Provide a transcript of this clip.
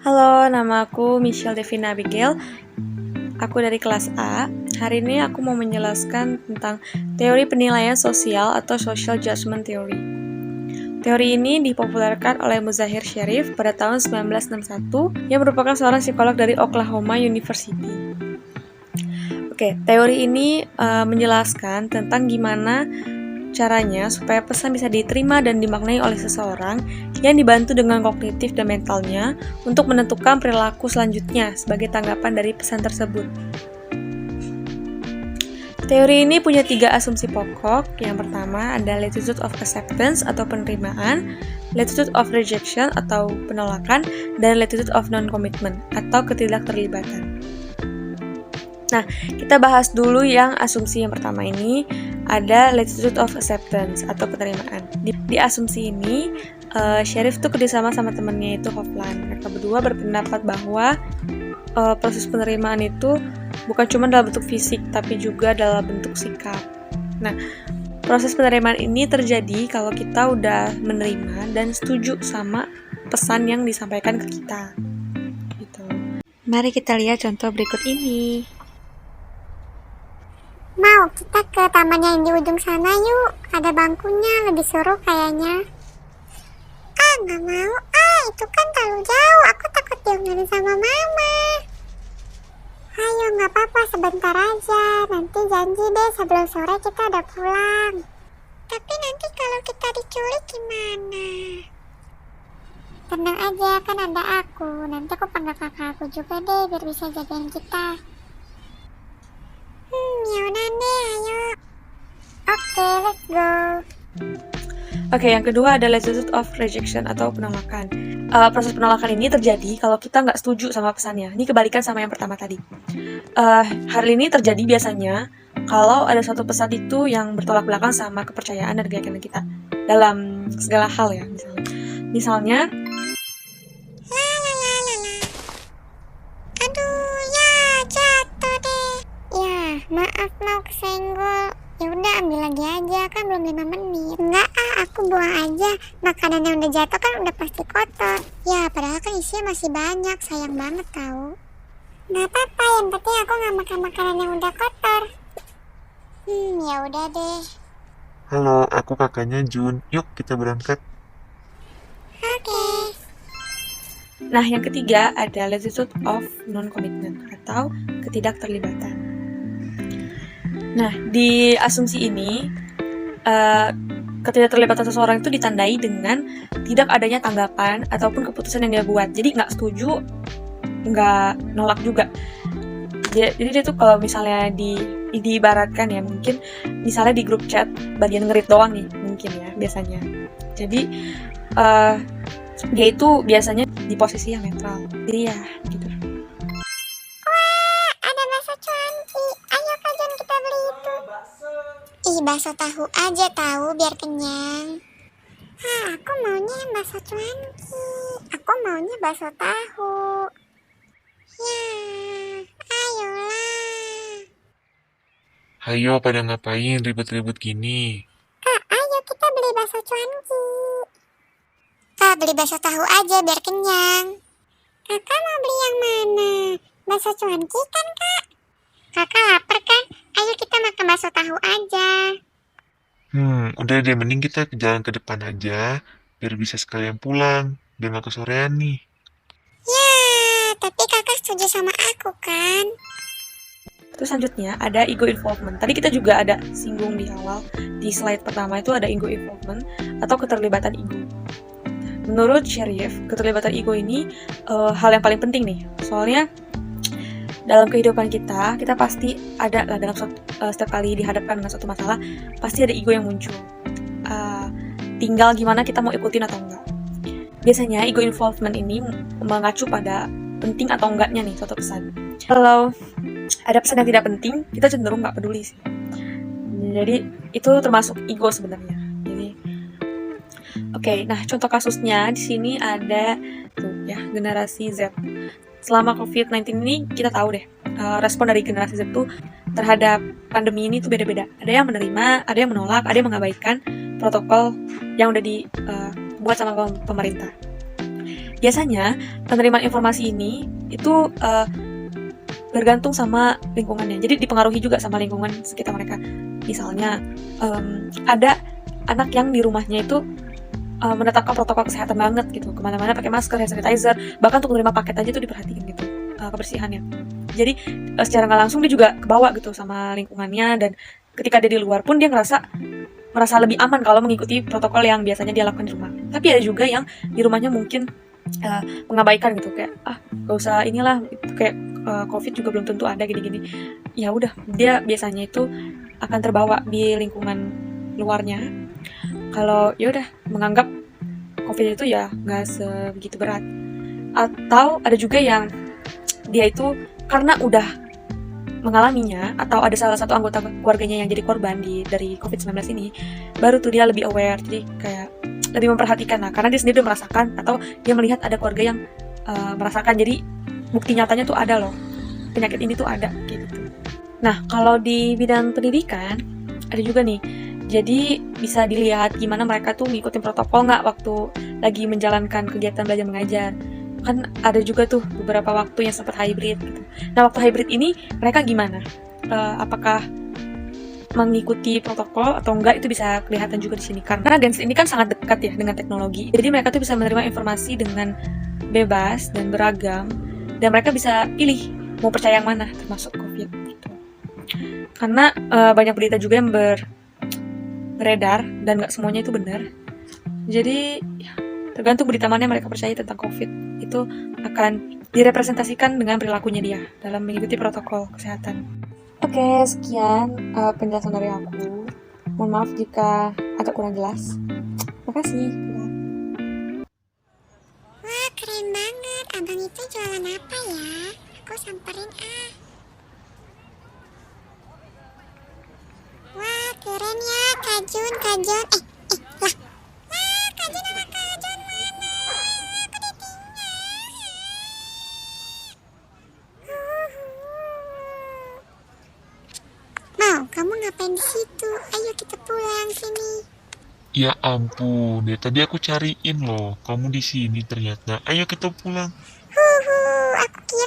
Halo, nama aku Michelle Devina Abigail. Aku dari kelas A. Hari ini aku mau menjelaskan tentang teori penilaian sosial atau social judgment theory. Teori ini dipopulerkan oleh Muzahir Sherif pada tahun 1961 yang merupakan seorang psikolog dari Oklahoma University. Teori ini menjelaskan tentang gimana caranya supaya pesan bisa diterima dan dimaknai oleh seseorang yang dibantu dengan kognitif dan mentalnya untuk menentukan perilaku selanjutnya sebagai tanggapan dari pesan tersebut. Teori ini punya 3 asumsi pokok. Yang pertama ada latitude of acceptance atau penerimaan, latitude of rejection atau penolakan, dan latitude of non-commitment atau ketidakterlibatan. Nah, kita bahas dulu yang asumsi yang pertama ini, ada latitude of acceptance atau penerimaan. Di asumsi ini, Sherif tuh kerjasama sama temennya itu Hofland. Mereka berdua berpendapat bahwa proses penerimaan itu bukan cuma dalam bentuk fisik, tapi juga dalam bentuk sikap. Nah, proses penerimaan ini terjadi kalau kita udah menerima dan setuju sama pesan yang disampaikan ke kita. Gitu. Mari kita lihat contoh berikut ini. Mau kita ke taman yang di ujung sana yuk, ada bangkunya, lebih seru kayaknya. Nggak mau, itu kan terlalu jauh, aku takut diomelin sama mama. Ayo, nggak apa-apa, sebentar aja, nanti janji deh sebelum sore kita udah pulang. Tapi nanti kalau kita diculik gimana? Tenang aja, kan ada aku, nanti aku panggil kakak aku juga deh biar bisa jagain kita. Yaudah deh, ayo. Oke, let's go. Yang kedua ada latitude of rejection atau penolakan. Proses penolakan ini terjadi kalau kita nggak setuju sama pesannya. Ini kebalikan sama yang pertama tadi. Hal ini terjadi biasanya kalau ada suatu pesan itu yang bertolak belakang sama kepercayaan dan keyakinan kita dalam segala hal ya. Misalnya maaf mau kesenggol. Ya udah ambil lagi aja, kan belum 5 menit. Enggak aku buang aja. Makanan yang udah jatuh kan udah pasti kotor. Ya padahal kan isinya masih banyak, sayang banget tau. Nggak apa-apa, yang penting aku nggak makan makanan yang udah kotor. Ya udah deh. Halo, aku kakaknya Jun. Yuk kita berangkat. Oke. Nah, yang ketiga ada latitude of non-commitment atau ketidakterlibatan. Nah, di asumsi ini, ketidakterlibatan seseorang itu ditandai dengan tidak adanya tanggapan ataupun keputusan yang dia buat. Jadi nggak setuju, nggak nolak juga. Jadi dia tuh kalau misalnya diibaratkan ya, mungkin misalnya di grup chat bagian ngerit doang nih, mungkin ya biasanya. Jadi dia itu biasanya di posisi yang netral. Jadi ya gitu. Ada bakso cuanki. Ayo Kak Jon, kita beli itu. Bakso tahu aja tahu biar kenyang. Aku maunya yang bakso cuanki. Aku maunya bakso tahu. Ya, ayolah. Hayo pada ngapain ribet-ribet gini? Kak, ayo kita beli bakso cuanki. Kak, beli bakso tahu aja biar kenyang. Kakak mau beli yang mana? Bakso cuanki kan, Kak? Kakak lapar kan? Ayo kita makan bakso tahu aja. Udah deh, mending kita jalan ke depan aja, biar bisa sekalian pulang, biar gak kesorean nih. Ya, tapi kakak setuju sama aku kan? Terus selanjutnya ada ego involvement. Tadi kita juga ada singgung di awal, di slide pertama itu ada ego involvement atau keterlibatan ego. Menurut Sherif, keterlibatan ego ini hal yang paling penting nih. Soalnya dalam kehidupan kita pasti ada lah dalam setiap kali dihadapkan dengan suatu masalah, pasti ada ego yang muncul. Tinggal gimana kita mau ikutin atau enggak. Biasanya ego involvement ini mengacu pada penting atau enggaknya nih suatu pesan. Kalau ada pesan yang tidak penting, kita cenderung nggak peduli sih. Jadi itu termasuk ego sebenarnya. Nah contoh kasusnya di sini ada tuh ya, generasi Z. Selama COVID-19 ini kita tahu deh, respon dari generasi Z tuh terhadap pandemi ini tuh beda-beda. Ada yang menerima, ada yang menolak, ada yang mengabaikan protokol yang udah dibuat sama pemerintah. Biasanya penerimaan informasi ini itu bergantung sama lingkungannya. Jadi dipengaruhi juga sama lingkungan sekitar mereka. Misalnya ada anak yang di rumahnya itu menetapkan protokol kesehatan banget gitu, kemana-mana pakai masker, hand sanitizer, bahkan untuk menerima paket aja tuh diperhatiin gitu kebersihannya. Jadi secara nggak langsung dia juga kebawa gitu sama lingkungannya, dan ketika dia di luar pun dia merasa lebih aman kalau mengikuti protokol yang biasanya dia lakukan di rumah. Tapi ada juga yang di rumahnya mungkin mengabaikan gitu, kayak gak usah inilah, kayak COVID juga belum tentu ada gini-gini. Ya udah, dia biasanya itu akan terbawa di lingkungan luarnya. Kalau ya udah menganggap COVID itu ya nggak sebegitu berat. Atau ada juga yang dia itu karena udah mengalaminya, atau ada salah satu anggota keluarganya yang jadi korban dari COVID-19 ini, baru tuh dia lebih aware, jadi kayak lebih memperhatikan lah, karena dia sendiri udah merasakan atau dia melihat ada keluarga yang merasakan, jadi bukti nyatanya tuh ada loh, penyakit ini tuh ada kayak gitu. Nah, kalau di bidang pendidikan ada juga nih, jadi bisa dilihat gimana mereka tuh ngikutin protokol nggak waktu lagi menjalankan kegiatan belajar mengajar. Kan ada juga tuh beberapa waktu yang sempat hybrid gitu. Nah, waktu hybrid ini mereka gimana? Apakah mengikuti protokol atau enggak, itu bisa kelihatan juga di sini. Karena Gen Z ini kan sangat dekat ya dengan teknologi. Jadi mereka tuh bisa menerima informasi dengan bebas dan beragam, dan mereka bisa pilih mau percaya yang mana, termasuk COVID gitu. Karena banyak berita juga yang beredar dan nggak semuanya itu benar. Jadi ya, tergantung berita mana yang mereka percaya tentang COVID, itu akan direpresentasikan dengan perilakunya dia dalam mengikuti protokol kesehatan. Oke, sekian penjelasan dari aku. Mohon maaf jika agak kurang jelas. Makasih. Wah, keren banget. Abang itu jualan apa ya? Aku samperin Wah, keren ya, Kajun. Lah. Wah, Kajun sama Kajun mana? Aku ditinggal. Mau, kamu ngapain di situ? Ayo kita pulang sini. Ya ampun, dari tadi aku cariin loh. Kamu di sini ternyata. Ayo kita pulang. Aku